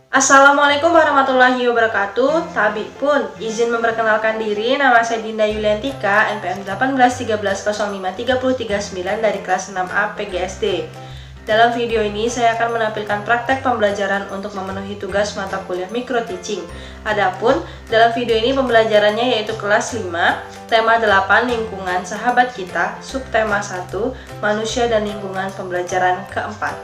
Assalamualaikum warahmatullahi wabarakatuh. Tabi pun izin memperkenalkan diri. Nama saya Dinda Yuliantika, NPM 1813053039 dari kelas 6A PGSD. Dalam video ini saya akan menampilkan praktek pembelajaran untuk memenuhi tugas mata kuliah Micro Teaching. Adapun dalam video ini pembelajarannya yaitu kelas 5, tema 8 lingkungan sahabat kita, subtema 1 manusia dan lingkungan, pembelajaran keempat.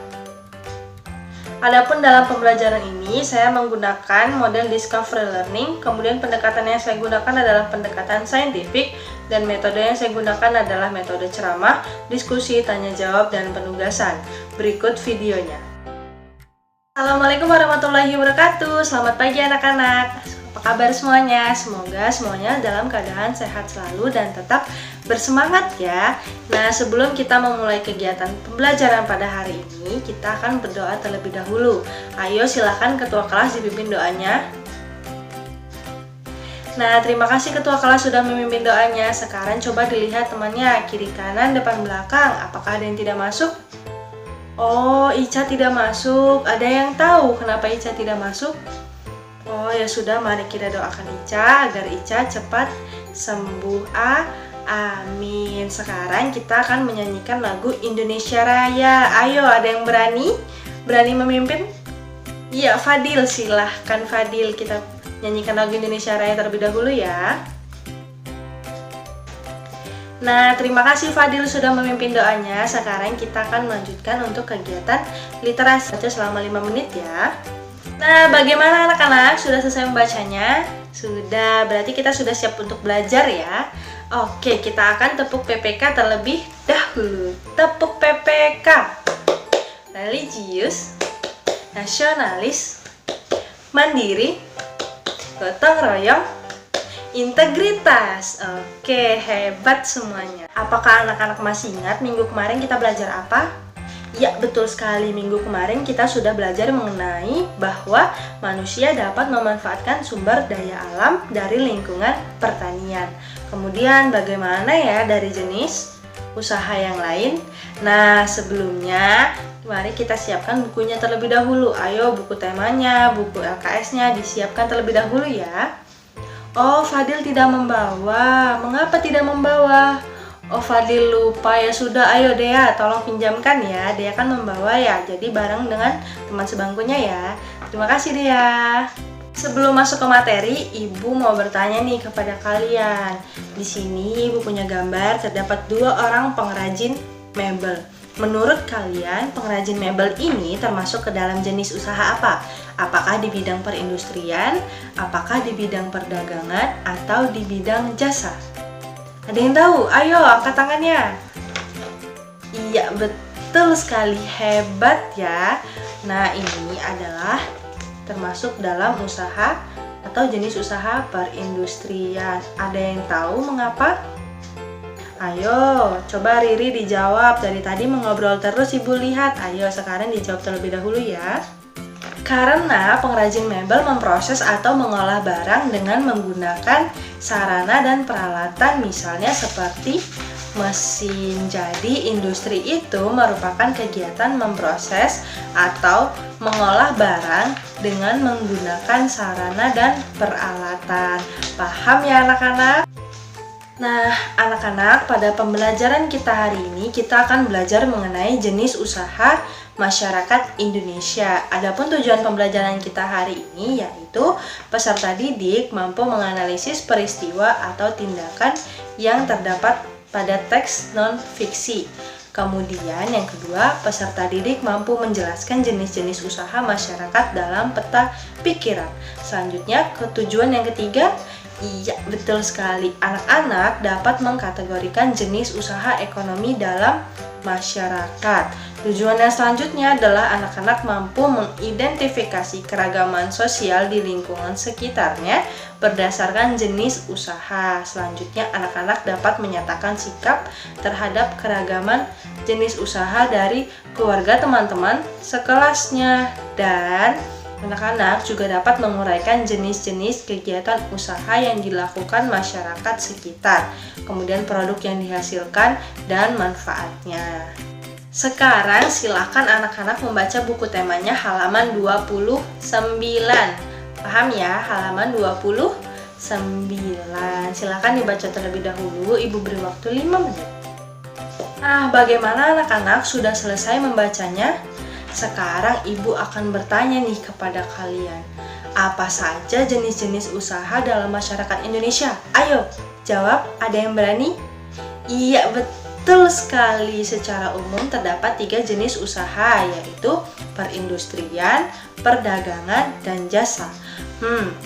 Adapun dalam pembelajaran ini saya menggunakan model Discovery Learning, kemudian pendekatan yang saya gunakan adalah pendekatan saintifik, dan metode yang saya gunakan adalah metode ceramah, diskusi, tanya jawab, dan penugasan. Berikut videonya. Assalamualaikum warahmatullahi wabarakatuh. Selamat pagi anak-anak. Apa kabar semuanya? Semoga semuanya dalam keadaan sehat selalu dan tetap bersemangat ya. Nah, sebelum kita memulai kegiatan pembelajaran pada hari ini, kita akan berdoa terlebih dahulu. Ayo silahkan ketua kelas dipimpin doanya. Nah, terima kasih ketua kelas sudah memimpin doanya. Sekarang coba dilihat temannya, kiri kanan, depan belakang. Apakah ada yang tidak masuk? Oh, Ica tidak masuk. Ada yang tahu kenapa Ica tidak masuk? Oh ya sudah, mari kita doakan Ica agar Ica cepat sembuh. Amin. Sekarang kita akan menyanyikan lagu Indonesia Raya. Ayo, ada yang berani? Berani memimpin? Iya, Fadil, silahkan Fadil. Kita nyanyikan lagu Indonesia Raya terlebih dahulu ya. Nah, terima kasih Fadil sudah memimpin doanya. Sekarang kita akan melanjutkan untuk kegiatan literasi selama 5 menit ya. Nah, bagaimana anak-anak? Sudah selesai membacanya? Sudah, berarti kita sudah siap untuk belajar ya. Oke, kita akan tepuk PPK terlebih dahulu. Tepuk PPK. Religius, nasionalis, mandiri, gotong royong, integritas. Oke, hebat semuanya. Apakah anak-anak masih ingat minggu kemarin kita belajar apa? Ya, betul sekali. Minggu kemarin kita sudah belajar mengenai bahwa manusia dapat memanfaatkan sumber daya alam dari lingkungan pertanian. Kemudian bagaimana ya dari jenis usaha yang lain? Nah, sebelumnya mari kita siapkan bukunya terlebih dahulu. Ayo, buku temanya, buku LKS-nya disiapkan terlebih dahulu ya. Oh, Fadil tidak membawa. Mengapa tidak membawa? Oh, Fadil lupa. Ya sudah, ayo Dea, tolong pinjamkan ya. Dea kan membawa ya, jadi bareng dengan teman sebangkunya ya. Terima kasih Dea. Sebelum masuk ke materi, Ibu mau bertanya nih kepada kalian. Di sini Ibu punya gambar, terdapat 2 orang pengrajin mebel. Menurut kalian, pengrajin mebel ini termasuk ke dalam jenis usaha apa? Apakah di bidang perindustrian, apakah di bidang perdagangan, atau di bidang jasa? Ada yang tahu? Ayo, angkat tangannya. Iya, betul sekali. Hebat ya. Nah, ini adalah termasuk dalam usaha atau jenis usaha perindustrian. Ada yang tahu mengapa? Ayo, coba Riri dijawab. Dari tadi mengobrol terus Ibu lihat. Ayo, sekarang dijawab terlebih dahulu ya. Karena pengrajin mebel memproses atau mengolah barang dengan menggunakan sarana dan peralatan misalnya seperti mesin. Jadi industri itu merupakan kegiatan memproses atau mengolah barang dengan menggunakan sarana dan peralatan. Paham ya anak-anak? Nah, anak-anak, pada pembelajaran kita hari ini kita akan belajar mengenai jenis usaha masyarakat Indonesia. Adapun tujuan pembelajaran kita hari ini yaitu peserta didik mampu menganalisis peristiwa atau tindakan yang terdapat pada teks non-fiksi. Kemudian yang kedua, peserta didik mampu menjelaskan jenis-jenis usaha masyarakat dalam peta pikiran. Selanjutnya, tujuan yang ketiga, iya, betul sekali. Anak-anak dapat mengkategorikan jenis usaha ekonomi dalam masyarakat. Tujuan yang selanjutnya adalah anak-anak mampu mengidentifikasi keragaman sosial di lingkungan sekitarnya berdasarkan jenis usaha. Selanjutnya, anak-anak dapat menyatakan sikap terhadap keragaman jenis usaha dari keluarga, teman-teman sekelasnya. Dan Anak-anak juga dapat menguraikan jenis-jenis kegiatan usaha yang dilakukan masyarakat sekitar, kemudian produk yang dihasilkan, dan manfaatnya. Sekarang silakan anak-anak membaca buku temanya halaman 29. Paham ya, halaman 29. Silakan dibaca terlebih dahulu, Ibu beri waktu 5 menit. Nah, bagaimana anak-anak sudah selesai membacanya? Sekarang Ibu akan bertanya nih kepada kalian. Apa saja jenis-jenis usaha dalam masyarakat Indonesia? Ayo, jawab. Ada yang berani? Iya, betul sekali. Secara umum terdapat 3 jenis usaha, yaitu perindustrian, perdagangan, dan jasa.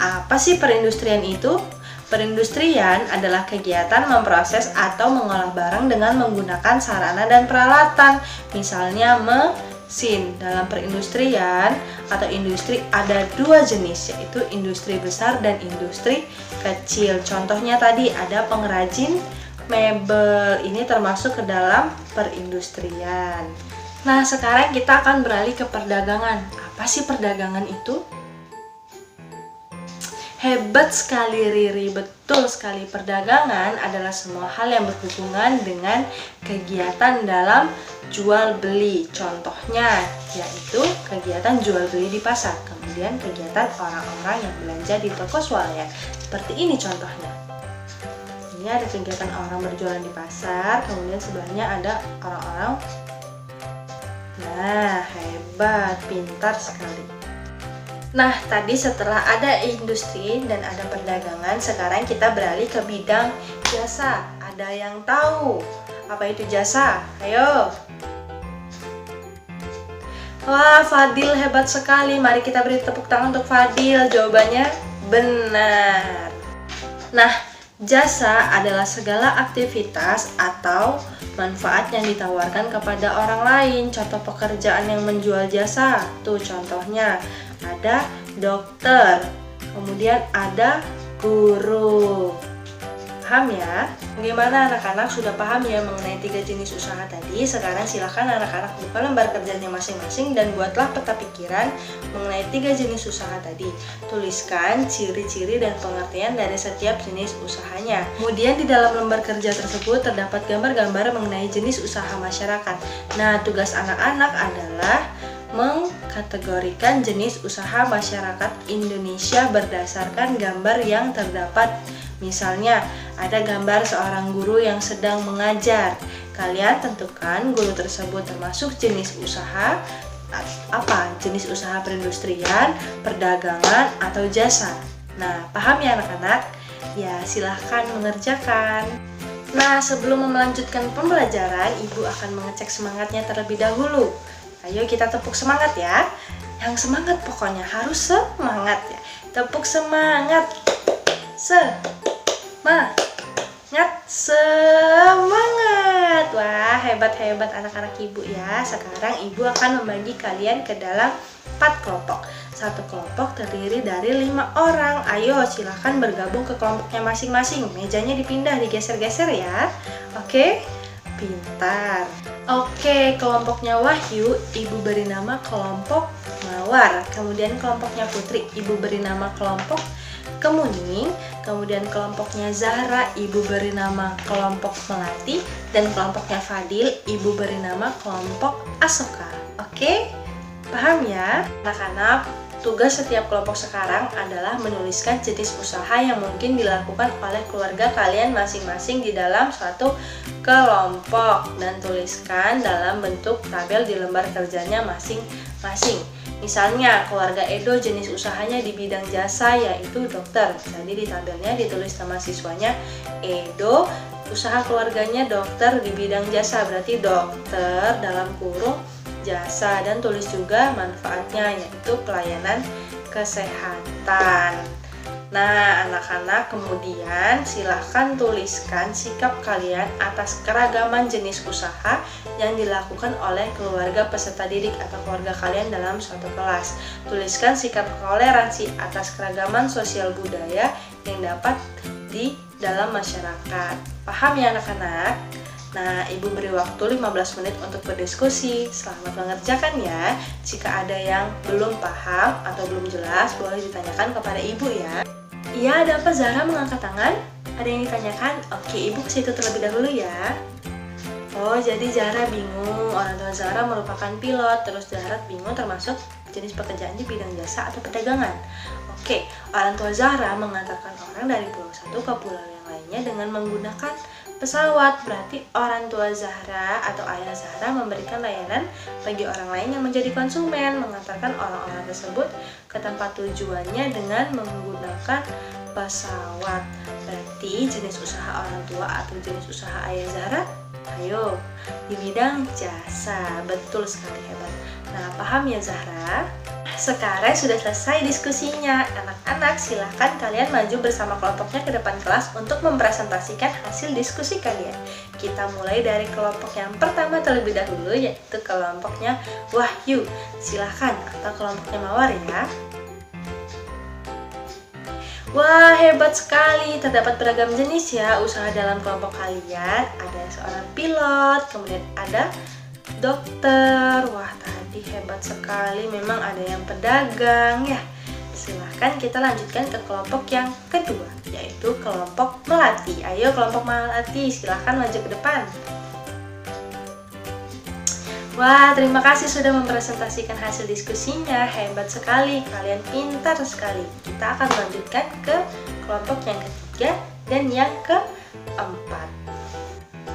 Apa sih perindustrian itu? Perindustrian adalah kegiatan memproses atau mengolah barang dengan menggunakan sarana dan peralatan, misalnya mesin. Dalam perindustrian atau industri ada 2 jenis, yaitu industri besar dan industri kecil. Contohnya tadi ada pengrajin mebel, ini termasuk ke dalam perindustrian. Nah, sekarang kita akan beralih ke perdagangan. Apa sih perdagangan itu? Hebat sekali Riri, betul sekali. Perdagangan adalah semua hal yang berhubungan dengan kegiatan dalam jual beli. Contohnya yaitu kegiatan jual beli di pasar, kemudian kegiatan orang-orang yang belanja di toko swalayan. Seperti ini contohnya. Ini ada kegiatan orang berjualan di pasar, kemudian sebelahnya ada orang-orang. Nah, hebat, pintar sekali. Nah, tadi setelah ada industri dan ada perdagangan, sekarang kita beralih ke bidang jasa. Ada yang tahu apa itu jasa? Ayo. Wah, Fadil hebat sekali. Mari kita beri tepuk tangan untuk Fadil. Jawabannya benar. Nah, jasa adalah segala aktivitas atau manfaat yang ditawarkan kepada orang lain. Contoh pekerjaan yang menjual jasa, tuh contohnya ada dokter, kemudian ada guru. Paham ya? Bagaimana anak-anak sudah paham ya mengenai 3 jenis usaha tadi? Sekarang silakan anak-anak buka lembar kerjanya masing-masing dan buatlah peta pikiran mengenai 3 jenis usaha tadi. Tuliskan ciri-ciri dan pengertian dari setiap jenis usahanya. Kemudian di dalam lembar kerja tersebut terdapat gambar-gambar mengenai jenis usaha masyarakat. Nah, tugas anak-anak adalah mengkategorikan jenis usaha masyarakat Indonesia berdasarkan gambar yang terdapat. Misalnya, ada gambar seorang guru yang sedang mengajar. Kalian tentukan guru tersebut termasuk jenis usaha apa? Jenis usaha perindustrian, perdagangan, atau jasa. Nah, paham ya anak-anak? Ya, silahkan mengerjakan. Nah, sebelum melanjutkan pembelajaran, Ibu akan mengecek semangatnya terlebih dahulu. Ayo kita tepuk semangat ya. Yang semangat pokoknya harus semangat ya. Tepuk semangat. Semangat. Wah, hebat-hebat anak-anak Ibu ya. Sekarang Ibu akan membagi kalian ke dalam 4 kelompok. Satu kelompok terdiri dari 5 orang. Ayo silahkan bergabung ke kelompoknya masing-masing. Mejanya dipindah, digeser-geser ya. Oke? Pintar. Oke, kelompoknya Wahyu, Ibu beri nama kelompok Mawar. Kemudian kelompoknya Putri, Ibu beri nama kelompok Kemuning. Kemudian kelompoknya Zahra, Ibu beri nama kelompok Melati. Dan kelompoknya Fadil, Ibu beri nama kelompok Asoka. Oke? Paham ya? Anak-anak, tugas setiap kelompok sekarang adalah menuliskan jenis usaha yang mungkin dilakukan oleh keluarga kalian masing-masing di dalam suatu kelompok, dan tuliskan dalam bentuk tabel di lembar kerjanya masing-masing. Misalnya, keluarga Edo jenis usahanya di bidang jasa yaitu dokter. Jadi di tabelnya ditulis nama siswanya Edo, usaha keluarganya dokter di bidang jasa, berarti dokter dalam kurung jasa, dan tulis juga manfaatnya yaitu pelayanan kesehatan. Nah, anak-anak kemudian silahkan tuliskan sikap kalian atas keragaman jenis usaha yang dilakukan oleh keluarga peserta didik atau keluarga kalian dalam suatu kelas. Tuliskan sikap toleransi atas keragaman sosial budaya yang dapat di dalam masyarakat. Paham ya anak-anak? Nah, Ibu beri waktu 15 menit untuk berdiskusi. Selamat mengerjakan ya. Jika ada yang belum paham atau belum jelas, boleh ditanyakan kepada Ibu ya. Iya, ada apa? Zahra mengangkat tangan. Ada yang ditanyakan? Oke, Ibu ke situ terlebih dahulu ya. Oh, jadi Zahra bingung. Orang tua Zahra merupakan pilot, terus Zahra bingung termasuk jenis pekerjaan di bidang jasa atau perdagangan. Oke, orang tua Zahra mengantarkan orang dari pulau satu ke pulau yang lainnya dengan menggunakan pesawat. Berarti orang tua Zahra atau ayah Zahra memberikan layanan bagi orang lain yang menjadi konsumen, mengantarkan orang-orang tersebut ke tempat tujuannya dengan menggunakan pesawat. Berarti jenis usaha orang tua atau jenis usaha ayah Zahra, ayo, di bidang jasa. Betul sekali, hebat. Nah, paham ya Zahra? Sekarang sudah selesai diskusinya. Anak-anak, silahkan kalian maju bersama kelompoknya ke depan kelas untuk mempresentasikan hasil diskusi kalian. Kita mulai dari kelompok yang pertama terlebih dahulu, yaitu kelompoknya Wahyu. Silahkan, atau kelompoknya Mawar ya. Wah, hebat sekali. Terdapat beragam jenis ya usaha dalam kelompok kalian. Ada seorang pilot, kemudian ada dokter. Wah, tadi hebat sekali. Memang ada yang pedagang ya. Silahkan kita lanjutkan ke kelompok yang kedua, yaitu kelompok Melati. Ayo kelompok Melati, silahkan maju ke depan. Wah, terima kasih sudah mempresentasikan hasil diskusinya. Hebat sekali, kalian pintar sekali. Kita akan lanjutkan ke kelompok yang ketiga dan yang keempat.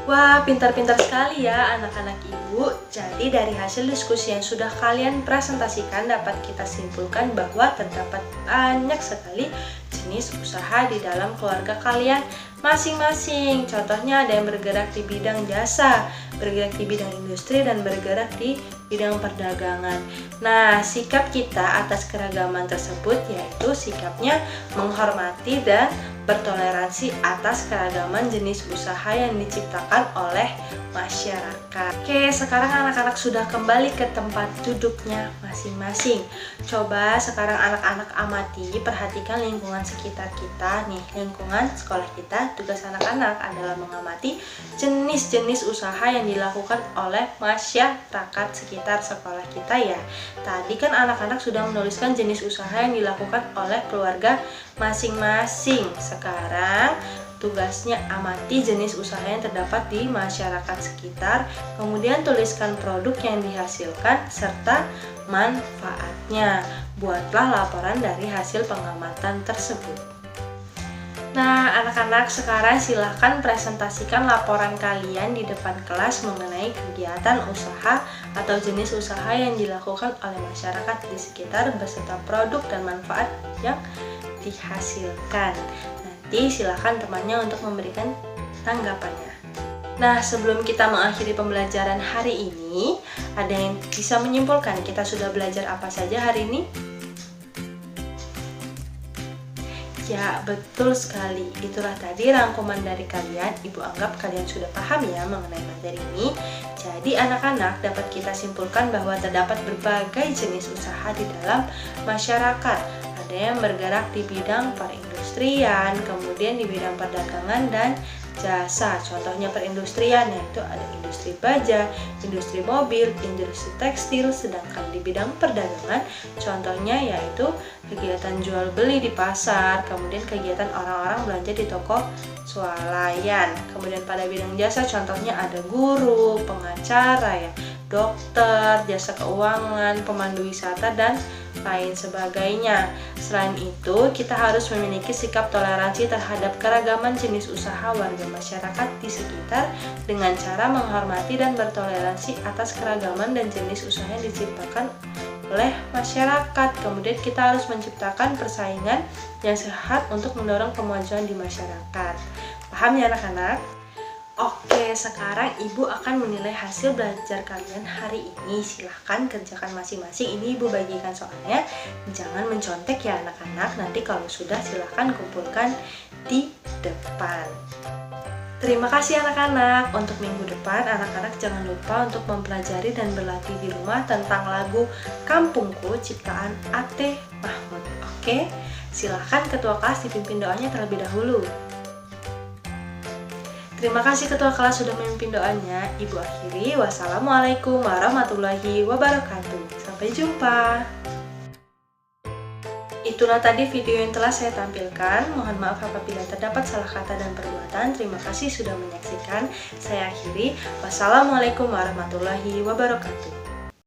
Wah, pintar-pintar sekali ya anak-anak Ibu. Jadi dari hasil diskusi yang sudah kalian presentasikan dapat kita simpulkan bahwa terdapat banyak sekali jenis usaha di dalam keluarga kalian masing-masing. Contohnya ada yang bergerak di bidang jasa, bergerak di bidang industri, dan bergerak di bidang perdagangan. Nah, sikap kita atas keragaman tersebut yaitu sikapnya menghormati dan bertoleransi atas keragaman jenis usaha yang diciptakan oleh masyarakat. Oke, sekarang anak-anak sudah kembali ke tempat duduknya masing-masing. Coba sekarang anak-anak amati, perhatikan lingkungan sekitar kita nih, lingkungan sekolah kita. Tugas anak-anak adalah mengamati jenis-jenis usaha yang dilakukan oleh masyarakat sekitar sekolah kita ya. Tadi kan anak-anak sudah menuliskan jenis usaha yang dilakukan oleh keluarga masing-masing. Sekarang tugasnya amati jenis usaha yang terdapat di masyarakat sekitar, kemudian tuliskan produk yang dihasilkan serta manfaatnya. Buatlah laporan dari hasil pengamatan tersebut. Nah, anak-anak, sekarang silahkan presentasikan laporan kalian di depan kelas mengenai kegiatan usaha atau jenis usaha yang dilakukan oleh masyarakat di sekitar beserta produk dan manfaat yang dihasilkan. Nanti silahkan temannya untuk memberikan tanggapannya. Nah, sebelum kita mengakhiri pembelajaran hari ini, ada yang bisa menyimpulkan kita sudah belajar apa saja hari ini? Ya, betul sekali. Itulah tadi rangkuman dari kalian. Ibu anggap kalian sudah paham ya mengenai materi ini. Jadi anak-anak, dapat kita simpulkan bahwa terdapat berbagai jenis usaha di dalam masyarakat. Ada yang bergerak di bidang perindustrian, kemudian di bidang perdagangan dan jasa. Contohnya perindustrian yaitu ada industri baja, industri mobil, industri tekstil. Sedangkan di bidang perdagangan contohnya yaitu kegiatan jual beli di pasar, kemudian kegiatan orang-orang belanja di toko swalayan. Kemudian pada bidang jasa contohnya ada guru, pengacara ya, dokter, jasa keuangan, pemandu wisata dan lain sebagainya. Selain itu, kita harus memiliki sikap toleransi terhadap keragaman jenis usaha warga masyarakat di sekitar dengan cara menghormati dan bertoleransi atas keragaman dan jenis usaha yang diciptakan oleh masyarakat. Kemudian kita harus menciptakan persaingan yang sehat untuk mendorong kemajuan di masyarakat. Paham ya anak-anak? Oke, sekarang Ibu akan menilai hasil belajar kalian hari ini. Silahkan kerjakan masing-masing. Ini Ibu bagikan soalnya. Jangan mencontek ya anak-anak. Nanti kalau sudah silahkan kumpulkan di depan. Terima kasih anak-anak. Untuk minggu depan, anak-anak jangan lupa untuk mempelajari dan berlatih di rumah tentang lagu Kampungku ciptaan A.T. Mahmud. Oke, silahkan ketua kelas dipimpin doanya terlebih dahulu. Terima kasih ketua kelas sudah memimpin doanya. Ibu akhiri, wassalamualaikum warahmatullahi wabarakatuh. Sampai jumpa. Itulah tadi video yang telah saya tampilkan. Mohon maaf apabila terdapat salah kata dan perbuatan. Terima kasih sudah menyaksikan. Saya akhiri. Wassalamualaikum warahmatullahi wabarakatuh.